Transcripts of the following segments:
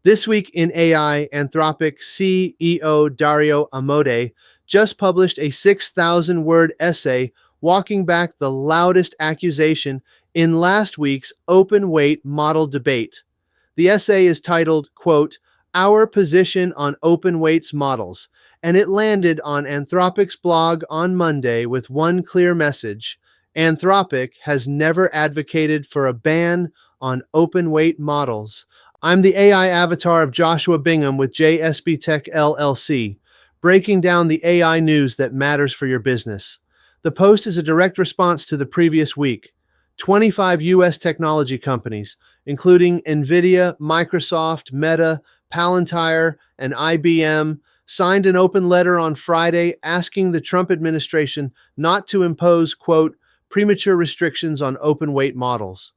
This week in AI, Anthropic CEO Dario Amodei just published a 6,000-word essay walking back the loudest accusation in last week's open weight model debate. The essay is titled, quote, Our Position on Open Weights Models, and it landed on Anthropic's blog on Monday with one clear message. Anthropic has never advocated for a ban on open weight models. I'm the AI avatar of Joshua Bingham with JSB Tech LLC, breaking down the AI news that matters for your business. The post is a direct response to the previous week. 25 U.S. technology companies, including NVIDIA, Microsoft, Meta, Palantir, and IBM, signed an open letter on Friday asking the Trump administration not to impose, quote, premature restrictions on open weight models.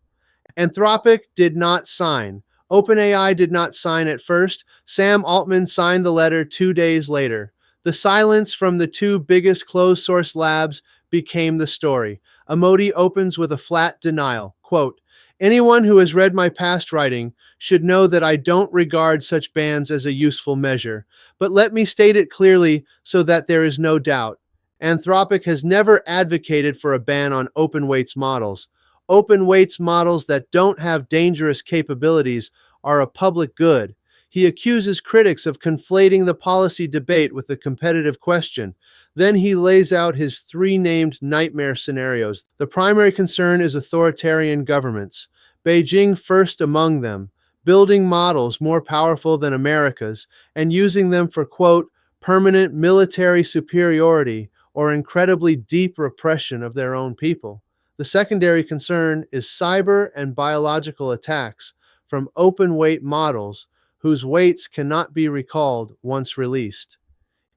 Anthropic did not sign. OpenAI did not sign at first. Sam Altman signed the letter 2 days later. The silence from the two biggest closed-source labs became the story. Amodei opens with a flat denial. Quote, Anyone who has read my past writing should know that I don't regard such bans as a useful measure. But let me state it clearly so that there is no doubt. Anthropic has never advocated for a ban on open weights models. Open weights models that don't have dangerous capabilities are a public good. He accuses critics of conflating the policy debate with the competitive question. Then he lays out his three named nightmare scenarios. The primary concern is authoritarian governments, Beijing first among them, building models more powerful than America's and using them for, quote, permanent military superiority or incredibly deep repression of their own people. The secondary concern is cyber and biological attacks from open weight models whose weights cannot be recalled once released.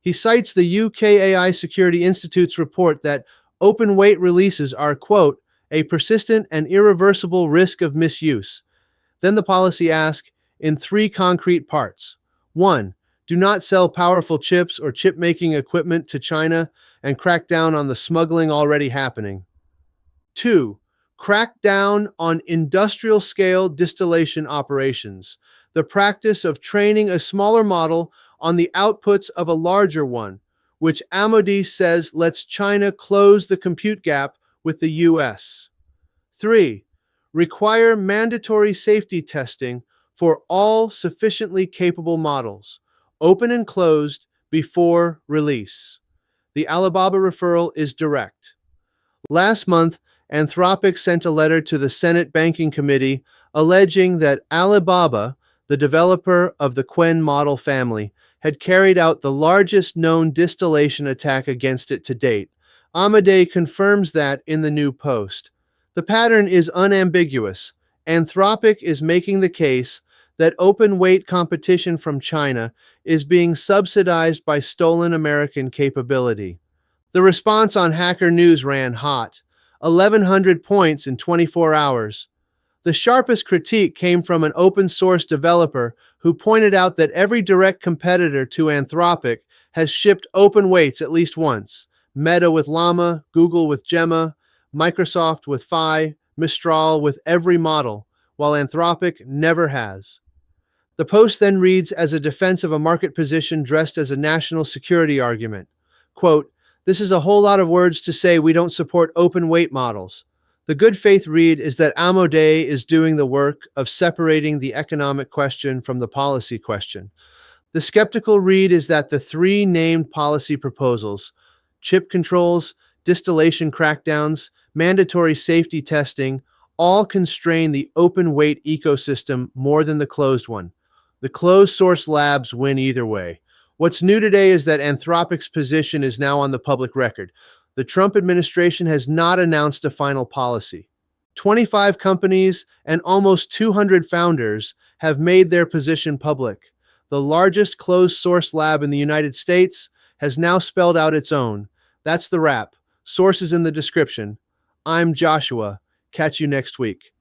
He cites the UK AI Security Institute's report that open weight releases are, quote, a persistent and irreversible risk of misuse. Then the policy asks in three concrete parts. 1. Do not sell powerful chips or chip-making equipment to China and crack down on the smuggling already happening. 2. Crack down on industrial-scale distillation operations, the practice of training a smaller model on the outputs of a larger one, which Amodei says lets China close the compute gap with the U.S. 3. Require mandatory safety testing for all sufficiently capable models, open and closed, before release. The Alibaba referral is direct. Last month, Anthropic sent a letter to the Senate Banking Committee alleging that Alibaba, the developer of the Qwen model family, had carried out the largest known distillation attack against it to date. Amodei confirms that in the new post. The pattern is unambiguous. Anthropic is making the case that open weight competition from China is being subsidized by stolen American capability. The response on Hacker News ran hot. 1,100 points in 24 hours. The sharpest critique came from an open-source developer who pointed out that every direct competitor to Anthropic has shipped open weights at least once. Meta with Llama, Google with Gemma, Microsoft with Phi, Mistral with every model, while Anthropic never has. The post then reads as a defense of a market position dressed as a national security argument. Quote, This is a whole lot of words to say we don't support open weight models. The good faith read is that Amodei is doing the work of separating the economic question from the policy question. The skeptical read is that the three named policy proposals, chip controls, distillation crackdowns, mandatory safety testing, all constrain the open weight ecosystem more than the closed one. The closed source labs win either way. What's new today is that Anthropic's position is now on the public record. The Trump administration has not announced a final policy. 25 companies and almost 200 founders have made their position public. The largest closed-source lab in the United States has now spelled out its own. That's the wrap. Sources in the description. I'm Joshua. Catch you next week.